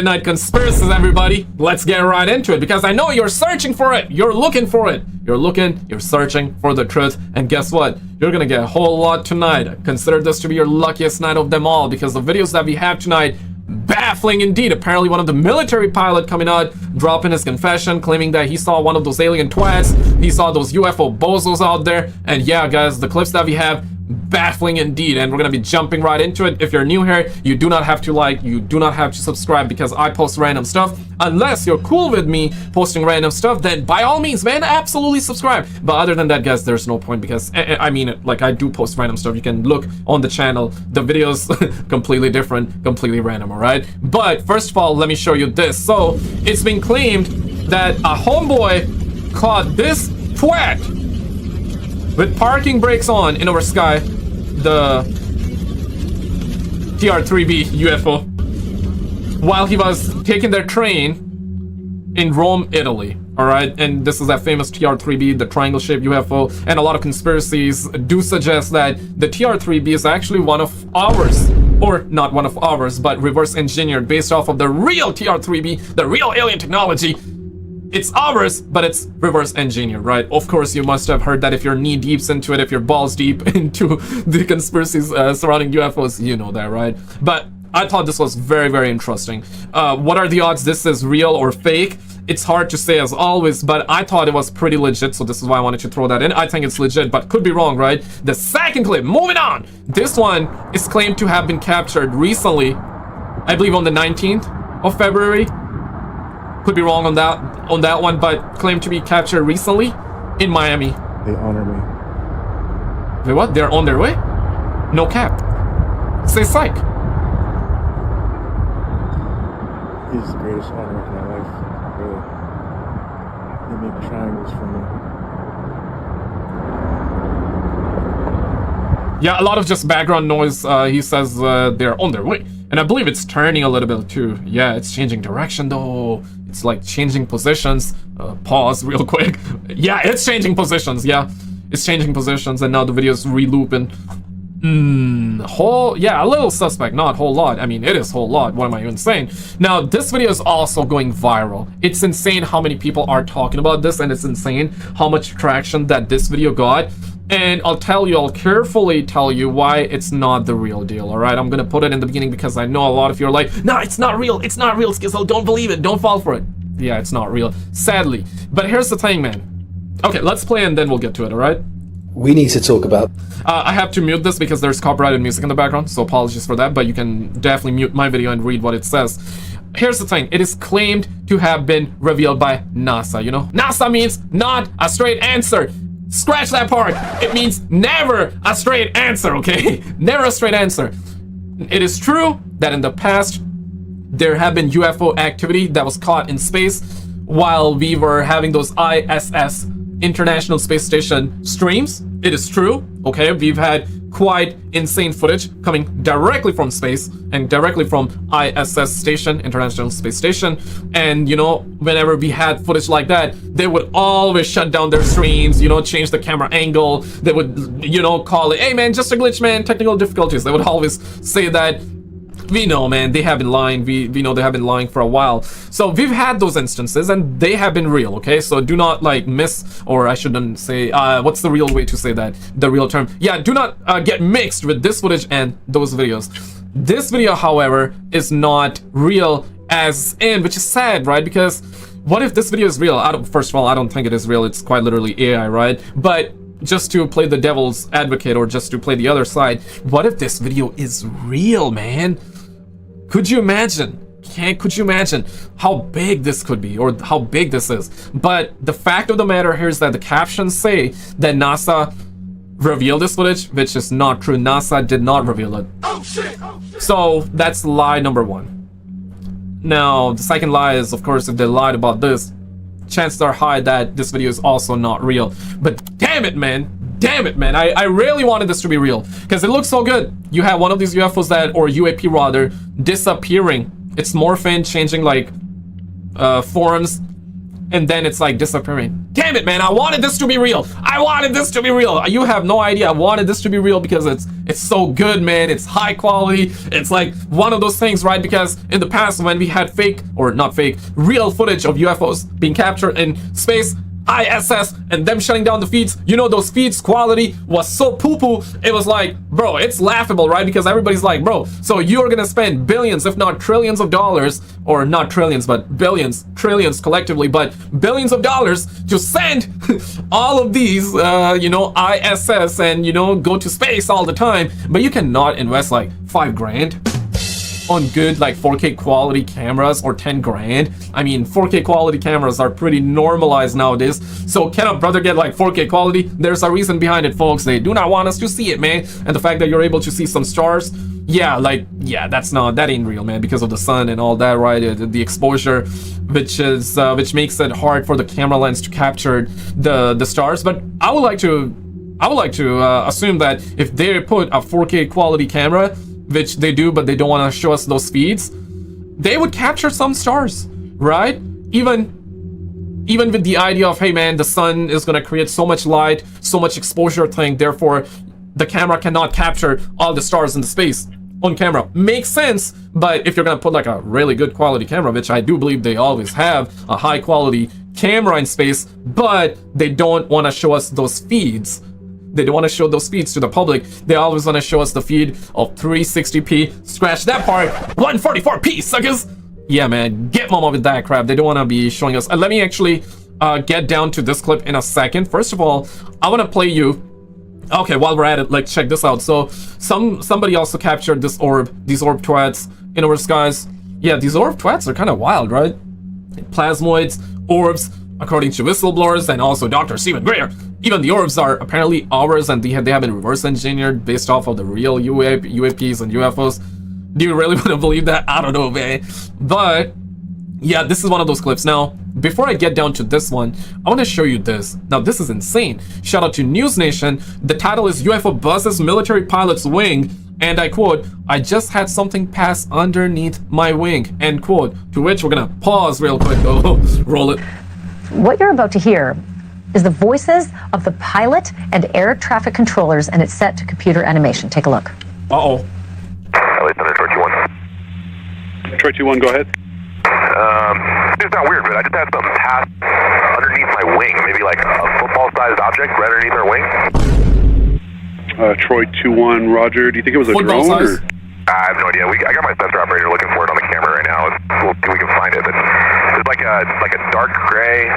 Night conspiracies, everybody. Let's get right into it, because I know you're searching for it. You're looking for it. You're searching for the truth. And guess what? You're gonna get a whole lot tonight. Consider this to be your luckiest night of them all, because the videos that we have tonight, baffling indeed. Apparently one of the military pilot coming out, dropping his confession, claiming that he saw one of those alien twats. He saw those UFO bozos out there. And yeah, guys, the clips that we have, baffling indeed, and we're gonna be jumping right into it. If you're new here, you do not have to like, you do not have to subscribe, because I post random stuff. Unless you're cool with me posting random stuff, then by all means, man, absolutely subscribe. But other than that, guys, there's no point, because I mean it, like, I do post random stuff. You can look on the channel, the videos completely different, completely random, all right? But first of all, let me show you this. So it's been claimed that a homeboy caught this twat with parking brakes on in our sky, the TR-3B UFO, while he was taking their train in Rome, Italy. Alright, and this is that famous TR-3B, the triangle-shaped UFO, and a lot of conspiracies do suggest that the TR-3B is actually one of ours. Or not one of ours, but reverse engineered based off of the real TR-3B, the real alien technology. It's ours, but it's reverse engineered, right? Of course, you must have heard that if you're knee deep into it, if you're balls deep into the conspiracies surrounding UFOs, you know that, right? But I thought this was very, very interesting. What are the odds this is real or fake? It's hard to say as always, but I thought it was pretty legit, so this is why I wanted to throw that in. I think it's legit, but could be wrong, right? The second clip, moving on. This one is claimed to have been captured recently, I believe on the 19th of February. Could be wrong on that one, but claimed to be captured recently in Miami. They honor me. Wait, what? They're on their way? No cap. Say psych. It's the greatest honor of my life, really. They make triangles for me. Yeah, a lot of just background noise. He says they're on their way. And I believe it's turning a little bit too. Yeah, it's changing direction though. It's like changing positions. Pause real quick. Yeah, it's changing positions. Yeah, it's changing positions, and now the video's re-looping. Yeah, a little suspect, not whole lot. I mean, it is whole lot. What am I even saying? Now, this video is also going viral. It's insane how many people are talking about this, and it's insane how much traction that this video got. And I'll carefully tell you why it's not the real deal, alright? I'm gonna put it in the beginning because I know a lot of you are like, no, it's not real, Skizzo, don't believe it, don't fall for it. Yeah, it's not real, sadly. But here's the thing, man. Okay, let's play and then we'll get to it, alright? We need to talk about... I have to mute this because there's copyrighted music in the background, so apologies for that, but you can definitely mute my video and read what it says. Here's the thing, it is claimed to have been revealed by NASA, you know? NASA means not a straight answer. Scratch that part. It means never a straight answer, okay? Never a straight answer. It is true that in the past, there have been UFO activity that was caught in space while we were having those ISS, International Space Station streams. It is true, okay? We've had quite insane footage coming directly from space and directly from ISS station, International Space Station. And, you know, whenever we had footage like that, they would always shut down their streams, you know, change the camera angle. They would, you know, call it, hey man, just a glitch, man, technical difficulties. They would always say that. We know, man, they have been lying. We know they have been lying for a while. So we've had those instances and they have been real, okay? So do not like miss, or I shouldn't say, what's the real way to say that? The real term. Yeah, do not get mixed with this footage and those videos. This video, however, is not real as in, which is sad, right? Because what if this video is real? First of all, I don't think it is real. It's quite literally AI, right? But just to play the devil's advocate, or just to play the other side, what if this video is real, man? Could you imagine? Could you imagine how big this could be, or how big this is? But the fact of the matter here is that the captions say that NASA revealed this footage, which is not true. NASA did not reveal it. Oh shit! Oh shit. So that's lie number one. Now, the second lie is, of course, if they lied about this, chances are high that this video is also not real. But damn it, man. Damn it, man. I really wanted this to be real because it looks so good. You have one of these UFOs that, or UAP rather, disappearing. It's morphing, changing like forms, and then it's like disappearing. Damn it, man, I wanted this to be real. I wanted this to be real. You have no idea. I wanted this to be real because it's so good, man. It's high quality. It's like one of those things, right? Because in the past, when we had fake, or not fake, real footage of UFOs being captured in space, ISS, and them shutting down the feeds, you know, those feeds quality was so poo-poo. It was like, bro, it's laughable, right? Because everybody's like, bro, so you're gonna spend billions, if not trillions of dollars, or not trillions, but billions, trillions collectively, but billions of dollars to send all of these, you know, ISS and, you know, go to space all the time, but you cannot invest like $5,000 on good like 4K quality cameras or 10 grand. I mean, 4K quality cameras are pretty normalized nowadays. So can a brother get like 4K quality? There's a reason behind it, folks. They do not want us to see it, man. And the fact that you're able to see some stars, yeah, like, yeah, that ain't real, man, because of the sun and all that, right? The exposure, which makes it hard for the camera lens to capture the stars. But I would like to assume that if they put a 4K quality camera, which they do, but they don't want to show us those feeds, they would capture some stars, right? Even with the idea of, hey man, the sun is gonna create so much light, so much exposure thing, therefore the camera cannot capture all the stars in the space on camera. Makes sense, but if you're gonna put like a really good quality camera, which I do believe they always have a high quality camera in space, but they don't want to show us those feeds. They don't want to show those feeds to the public. They always want to show us the feed of 360p. Scratch that part. 144p, suckers. Yeah, man. Get mama with that crap. They don't want to be showing us. Let me actually get down to this clip in a second. First of all, I want to play you. Okay, while we're at it, like, check this out. So somebody also captured these orb twats in our skies. Yeah, these orb twats are kind of wild, right? Plasmoids, orbs, according to whistleblowers and also Dr. Stephen Greer. Even the orbs are apparently ours, and they have been reverse engineered based off of the real UAPs and UFOs. Do you really want to believe that? I don't know, man. But yeah, this is one of those clips. Now, before I get down to this one, I want to show you this. Now, this is insane. Shout out to News Nation. The title is UFO buzzes military pilot's wing. And I quote, "I just had something pass underneath my wing," end quote. To which we're gonna pause real quick though. Roll it. What you're about to hear is the voices of the pilot and air traffic controllers, and it's set to computer animation. Take a look. Uh-oh. LA Center, Troy 2-1. Troy 2-1, go ahead. It's not weird, but I just had something pass underneath my wing. Maybe like a football-sized object right underneath our wing. Troy 2-1, Roger. Do you think it was a football drone? Size? Or? I have no idea. I got my sensor operator looking for it on the camera right now. We'll see if we can find it. But it's like a dark gray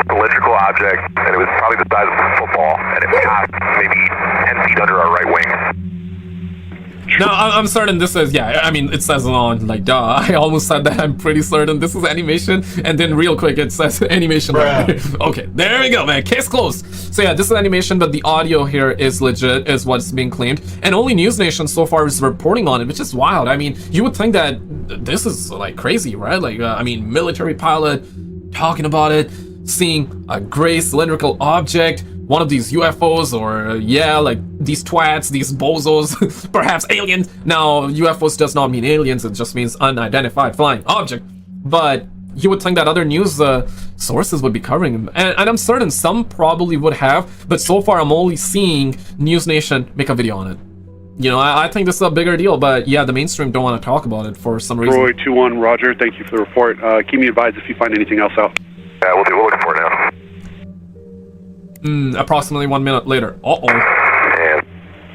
cylindrical object, and it was probably the size of a football, and it passed maybe 10 feet under our right wing. No, I'm certain this is, yeah, I mean, it says it on, like, duh. I almost said that. I'm pretty certain this is animation, and then real quick it says animation. Okay, there we go, man. Case closed. So yeah, this is animation, but the audio here is legit, is what's being claimed, and only News Nation so far is reporting on it, which is wild. I mean, you would think that this is like crazy, right? Like, I mean, military pilot talking about it, seeing a gray cylindrical object, one of these UFOs, or yeah, like these twats, these bozos, perhaps aliens. Now, UFOs does not mean aliens, it just means unidentified flying object. But you would think that other news sources would be covering them. And I'm certain some probably would have, but so far I'm only seeing News Nation make a video on it. You know, I think this is a bigger deal, but yeah, the mainstream don't want to talk about it for some reason. Roy 2-1, Roger. Thank you for the report. Keep me advised if you find anything else out. Yeah, we'll do. We're looking for it now. Approximately 1 minute later. Uh-oh. And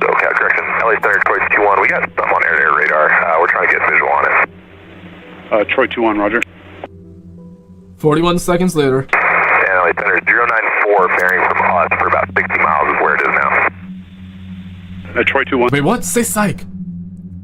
okay, correction. LA Center, Troy 2-1. We got something on air radar. We're trying to get visual on it. Troy 2-1, Roger. 41 seconds later. And LA Center 094 bearing from us for about 60 miles is where it is now. Troy 2-1. Wait, what? Say psych.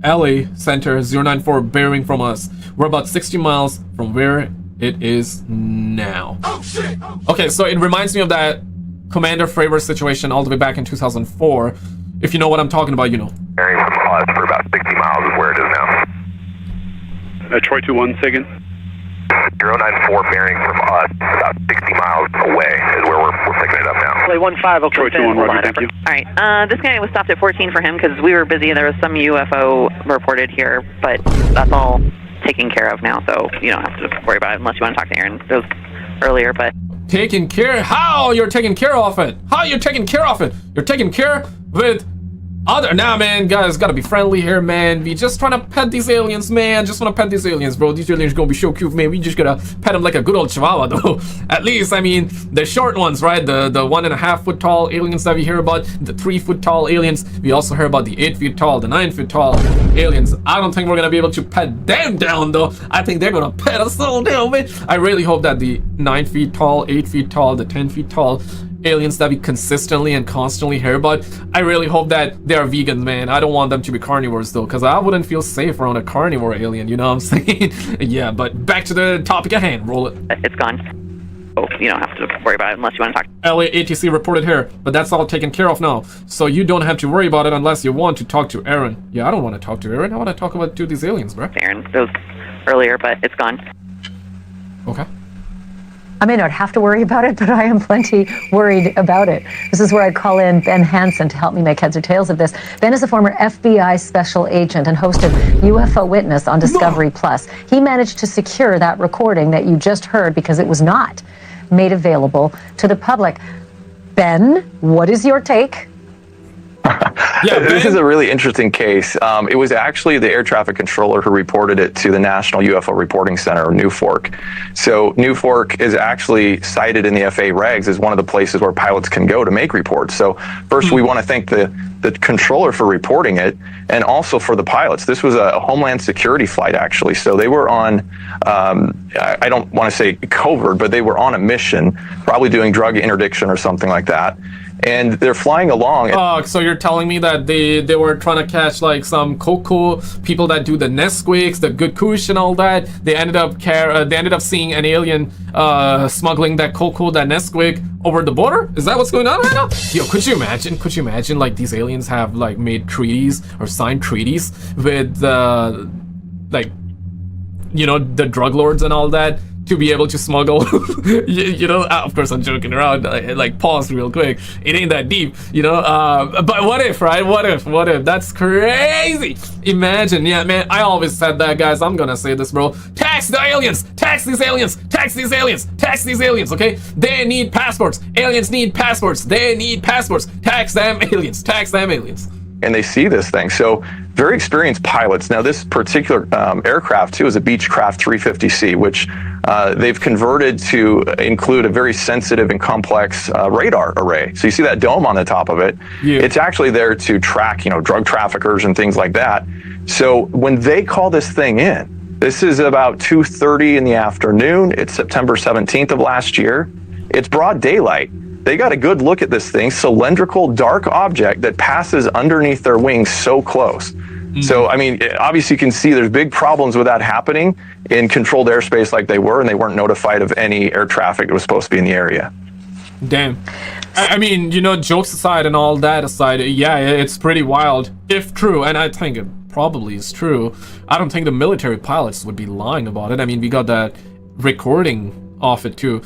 LA Center 094 bearing from us. We're about 60 miles from where it is now. Oh, shit. Oh. Okay, so it reminds me of that Commander Fravor situation all the way back in 2004. If you know what I'm talking about, you know. Bearing from us for about 60 miles is where it is now. Troy 2-1, say again. 094 bearing from us about 60 miles away is where we're picking it up now. Play 1-5, okay. Troy 2-1, Roger, thank you. All right, this guy was stopped at 14 for him because we were busy. There was some UFO reported here, but that's all taken care of now, so you don't have to worry about it unless you want to talk to Aaron. It was earlier, but... taking care. How you're taking care of it? How you're taking care of it? You're taking care with other. Nah, man, guys, gotta be friendly here, man. We just trying to pet these aliens, man. Just wanna pet these aliens, bro. These aliens gonna be so cute, man. We just gotta pet them like a good old chihuahua, though. At least, I mean, the short ones, right? The 1.5 foot tall aliens that we hear about, the 3 foot tall aliens. We also hear about the 8 feet tall, the 9 foot tall aliens. I don't think we're gonna be able to pet them down, though. I think they're gonna pet us all down, man. I really hope that the 9 feet tall, 8 feet tall, the 10 feet tall aliens that we consistently and constantly hear about, I really hope that they are vegans, man. I don't want them to be carnivores, though, because I wouldn't feel safe around a carnivore alien, you know what I'm saying? Yeah, but back to the topic at hand. Roll it. It's gone. Oh, you don't have to worry about it unless you want to talk. LA ATC reported here, but that's all taken care of now. So you don't have to worry about it unless you want to talk to Aaron. Yeah, I don't want to talk to Aaron. I want to talk about these aliens, bro. Aaron, it was earlier, but it's gone. Okay. I may not have to worry about it, but I am plenty worried about it. This is where I call in Ben Hansen to help me make heads or tails of this. Ben is a former FBI special agent and host of UFO Witness on Discovery Plus. He managed to secure that recording that you just heard because it was not made available to the public. Ben, what is your take? Yeah, this is a really interesting case. It was actually the air traffic controller who reported it to the National UFO Reporting Center, NUFORC. So NUFORC is actually cited in the FAA regs as one of the places where pilots can go to make reports. So first, we want to thank the controller for reporting it, and also for the pilots. This was a Homeland Security flight, actually. So they were on, I don't want to say covert, but they were on a mission, probably doing drug interdiction or something like that. And they're flying along. Oh, so you're telling me that they were trying to catch like some cocoa people that do the Nesquiks, the good kush and all that. They ended up seeing an alien smuggling that cocoa, that Nesquik over the border. Is that what's going on right now? Yo, could you imagine like these aliens have like made treaties or signed treaties with like, you know, the drug lords and all that, to be able to smuggle, you know, of course I'm joking around, like pause real quick, it ain't that deep, you know, but what if, right, what if, that's crazy. Imagine, yeah, man, I always said that, guys, I'm gonna say this, bro, tax the aliens, tax these aliens, tax these aliens, tax these aliens, okay, they need passports, aliens need passports, they need passports, tax them aliens, tax them aliens. And they see this thing. So very experienced pilots. Now this particular aircraft too is a Beechcraft 350C, which they've converted to include a very sensitive and complex radar array. So you see that dome on the top of it. Yeah. It's actually there to track, you know, drug traffickers and things like that. So when they call this thing in, this is about 2:30 in the afternoon. It's September 17th of last year. It's broad daylight. They got a good look at this thing, cylindrical dark object that passes underneath their wings so close. So, I mean, obviously you can see there's big problems with that happening in controlled airspace like they were, and they weren't notified of any air traffic that was supposed to be in the area. Damn. I mean, you know, jokes aside and all that aside, yeah, it's pretty wild, if true, and I think it probably is true. I don't think the military pilots would be lying about it. I mean, we got that recording of it too.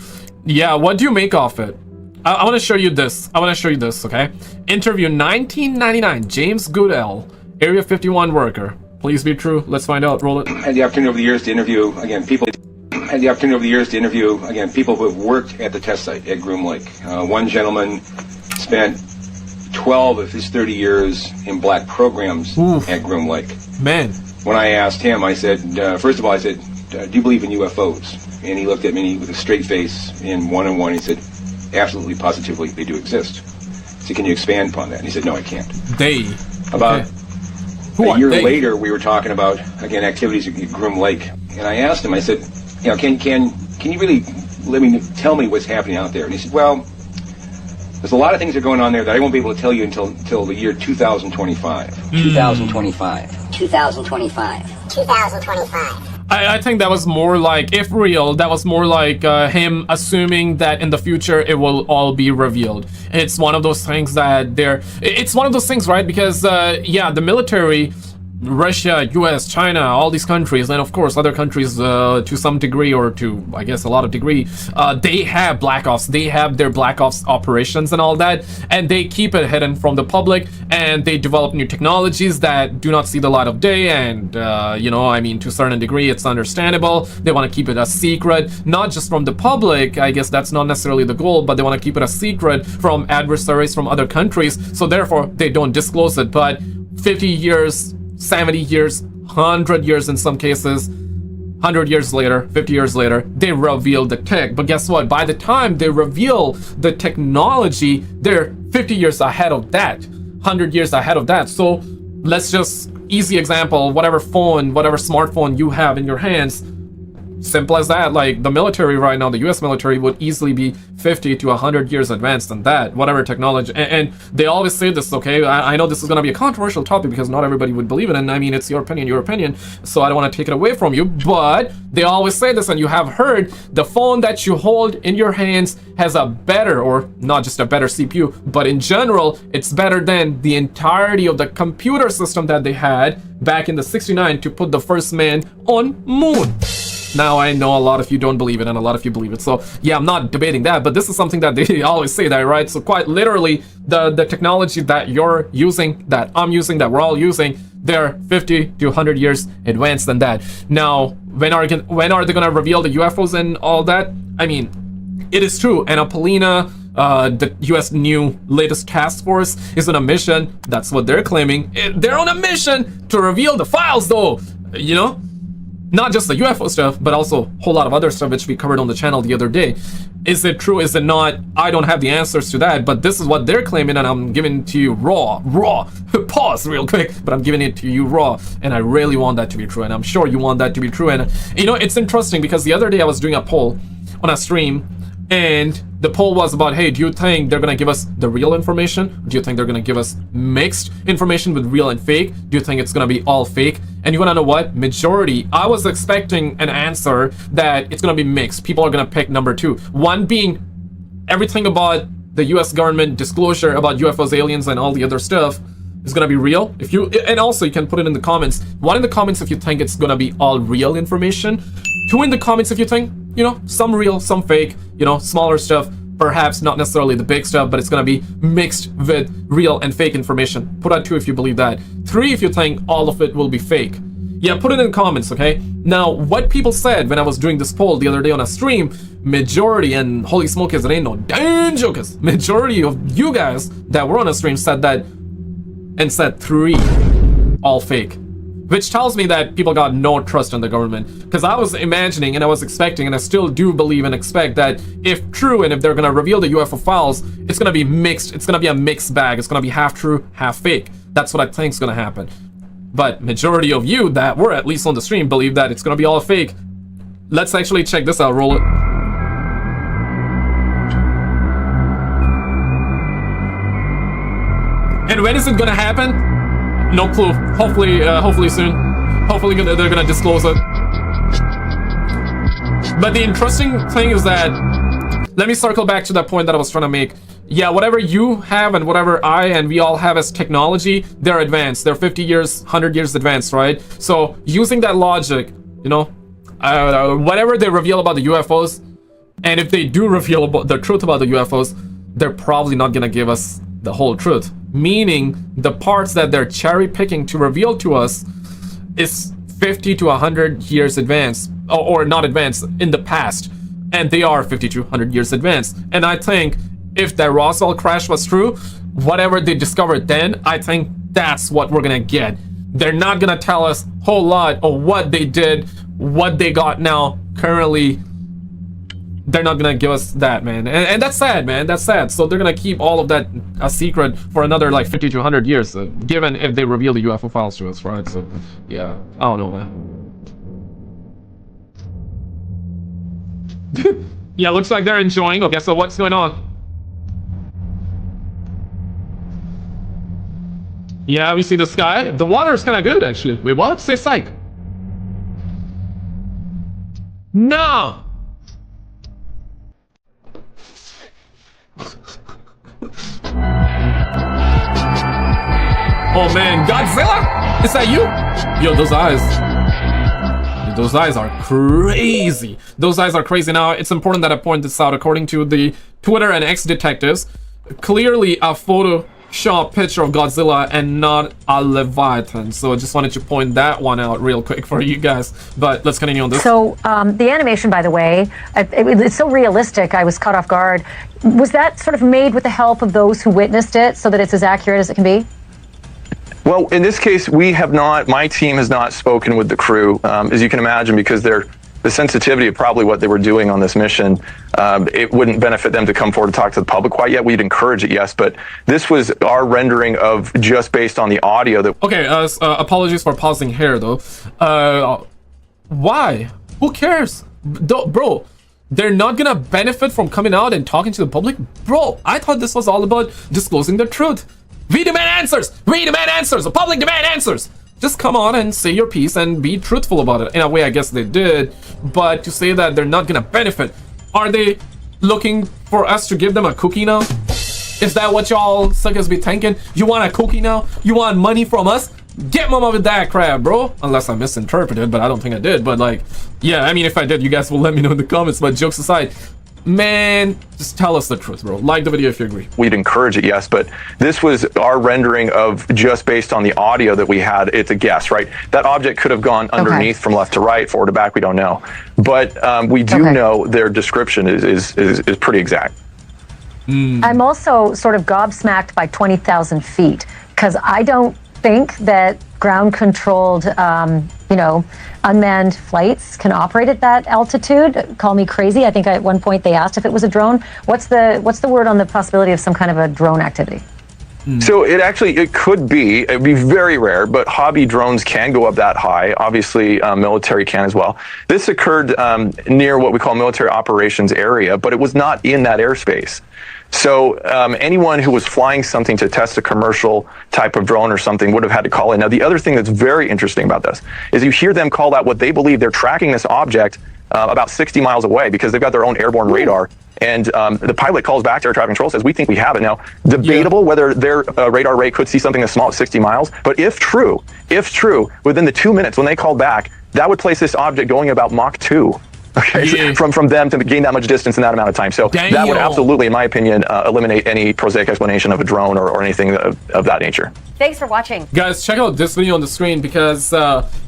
Yeah, what do you make of it? I want to show you this. Okay? Interview 1999, James Goodell, Area 51 worker. Please be true. Let's find out. Roll it. I had the opportunity over the years to interview, again, people who have worked at the test site at Groom Lake. One gentleman spent 12 of his 30 years in black programs at Groom Lake. Man. When I asked him, I said, first of all, I said, do you believe in UFOs? And he looked at me with a straight face in one-on-one. He said, absolutely, positively, they do exist. So can you expand upon that? And he said, no, I can't. About a year later, we were talking about, again, activities at Groom Lake. And I asked him, I said, you know, can you really tell me what's happening out there? And he said, well, there's a lot of things that are going on there that I won't be able to tell you until the year 2025. 2025. I think that was more like, if real, that was more like him assuming that in the future it will all be revealed. It's one of those things that it's one of those things, right? Because, yeah, the military, Russia, US, China, all these countries, and of course other countries to some degree, or to I guess a lot of degree, they have black ops, they have their black ops operations and all that, and they keep it hidden from the public, and they develop new technologies that do not see the light of day, and you know, I mean, to a certain degree it's understandable. They want to keep it a secret, not just from the public, I guess that's not necessarily the goal, but they want to keep it a secret from adversaries from other countries, so therefore they don't disclose it. But 50 years, 70 years, 100 years in some cases, 100 years later, 50 years later, they reveal the tech. But guess what? By the time they reveal the technology, they're 50 years ahead of that, 100 years ahead of that. So let's just, easy example, whatever phone, whatever smartphone you have in your hands, simple as that. Like the military right now, the US military would easily be 50 to 100 years advanced than that, whatever technology. And they always say this, okay? I know this is going to be a controversial topic because not everybody would believe it, and I mean, it's your opinion, so I don't want to take it away from you, but they always say this, and you have heard, the phone that you hold in your hands has a better, or not just a better CPU, but in general, it's better than the entirety of the computer system that they had back in the 69 to put the first man on moon. Now, I know a lot of you don't believe it, and a lot of you believe it, so yeah, I'm not debating that, but this is something that they always say that, right? So quite literally, the technology that you're using, that I'm using, that we're all using, they're 50 to 100 years advanced than that. Now, when are they gonna reveal the UFOs and all that? I mean, it is true, and Apollina, the US new latest task force, is on a mission. That's what they're claiming. They're on a mission to reveal the files, though, you know? Not just the UFO stuff, but also a whole lot of other stuff which we covered on the channel the other day. Is it true? Is it not? I don't have the answers to that, but this is what they're claiming, and I'm giving it to you raw. Pause real quick, but I'm giving it to you raw, and I really want that to be true, and I'm sure you want that to be true. And you know, it's interesting because the other day I was doing a poll on a stream, and the poll was about, hey, do you think they're gonna give us the real information? Do you think they're gonna give us mixed information with real and fake? Do you think it's gonna be all fake? And you wanna know what? Majority, I was expecting an answer that it's gonna be mixed. People are gonna pick number two. One being everything about the US government disclosure about UFOs, aliens, and all the other stuff is gonna be real. If you, and also you can put it in the comments. One in the comments if you think it's gonna be all real information. Two in the comments if you think, you know, some real, some fake, you know, smaller stuff, perhaps not necessarily the big stuff, but it's gonna be mixed with real and fake information. Put out 2 if you believe that. 3 if you think all of it will be fake. Yeah, put it in the comments, okay? Now, what people said when I was doing this poll the other day on a stream, majority, and holy smokers, it ain't no damn jokers, majority of you guys that were on a stream said that, and said 3 all fake. Which tells me that people got no trust in the government. Because I was imagining and I was expecting, and I still do believe and expect that if true and if they're gonna reveal the UFO files, it's gonna be mixed. It's gonna be a mixed bag. It's gonna be half true, half fake. That's what I think is gonna happen. But majority of you that were at least on the stream believe that it's gonna be all fake. Let's actually check this out. Roll it. And when is it gonna happen? No clue. Hopefully soon. Hopefully they're gonna disclose it. But the interesting thing is that, let me circle back to that point that I was trying to make. Yeah, whatever you have and whatever I and we all have as technology, they're advanced. They're 50 years, 100 years advanced, right? So using that logic, you know, whatever they reveal about the UFOs, and if they do reveal about the truth about the UFOs, they're probably not gonna give us the whole truth. Meaning the parts that they're cherry picking to reveal to us is 50 to 100 years advanced, or not advanced, in the past, and they are 50 to 100 years advanced. And I think if that Roswell crash was true, whatever they discovered then, I think that's what we're gonna get. They're not gonna tell us a whole lot of what they did, what they got now currently. They're not gonna give us that, man, and that's sad, man. That's sad. So they're gonna keep all of that a secret for another like 50 to 100 years, given if they reveal the UFO files to us, right? So yeah, I don't know, man. Yeah, looks like they're enjoying. Okay, so what's going on? Yeah, we see the sky. The water is kind of good, actually. Wait, what? Say psych. No. Oh man, Godzilla? Is that you? Yo, those eyes. Those eyes are crazy. Those eyes are crazy. Now, it's important that I point this out. According to the Twitter and X detectives, clearly a Photoshop picture of Godzilla and not a Leviathan. So I just wanted to point that one out real quick for you guys. But let's continue on this. So the animation, by the way, it's so realistic, I was caught off guard. Was that sort of made with the help of those who witnessed it so that it's as accurate as it can be? Well, in this case, we have not, my team has not spoken with the crew, as you can imagine, because the sensitivity of probably what they were doing on this mission, it wouldn't benefit them to come forward to talk to the public quite yet. We'd encourage it, yes, but this was our rendering of just based on the audio that... Okay, apologies for pausing here, though. Why? Who cares? Bro, they're not gonna benefit from coming out and talking to the public? Bro, I thought this was all about disclosing the truth. We demand answers! We demand answers! The public demand answers! Just come on and say your piece and be truthful about it. In a way, I guess they did. But to say that they're not gonna benefit, are they looking for us to give them a cookie now? Is that what y'all suckers be thinking? You want a cookie now? You want money from us? Get mama with that crap, bro. Unless I misinterpreted, but I don't think I did. But like, yeah, I mean, if I did, you guys will let me know in the comments. But jokes aside, man, just tell us the truth, bro. Like the video if you agree. We'd encourage it, yes, but this was our rendering of just based on the audio that we had. It's a guess, right? That object could have gone underneath from left to right, forward to back, we don't know. But we do know their description is pretty exact. I'm also sort of gobsmacked by 20,000 feet, because I don't think that ground-controlled, unmanned flights can operate at that altitude. Call me crazy. I think at one point they asked if it was a drone. What's the word on the possibility of some kind of a drone activity? So it could be. It'd be very rare, but hobby drones can go up that high. Obviously, military can as well. This occurred near what we call military operations area, but it was not in that airspace. So anyone who was flying something to test a commercial type of drone or something would have had to call in. Now, the other thing that's very interesting about this is you hear them call out what they believe they're tracking this object about 60 miles away because they've got their own airborne radar. And the pilot calls back to air traffic control, says, we think we have it. Now, debatable whether their radar array could see something as small as 60 miles. But if true, within the 2 minutes when they called back, that would place this object going about Mach 2. Okay, from them to gain that much distance in that amount of time. So that would absolutely, in my opinion, eliminate any prosaic explanation of a drone or anything of that nature. Thanks for watching. Guys, check out this video on the screen because,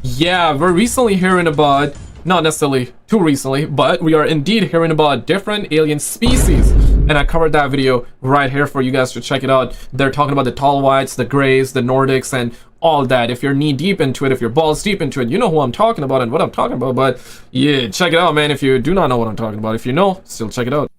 yeah, we're recently hearing about, not necessarily too recently, but we are indeed hearing about different alien species. And I covered that video right here for you guys to check it out. They're talking about the tall whites, the grays, the Nordics, and all that. If you're knee deep into it, if you're balls deep into it, you know who I'm talking about and what I'm talking about. But yeah, check it out, man. If you do not know what I'm talking about, if you know, still check it out.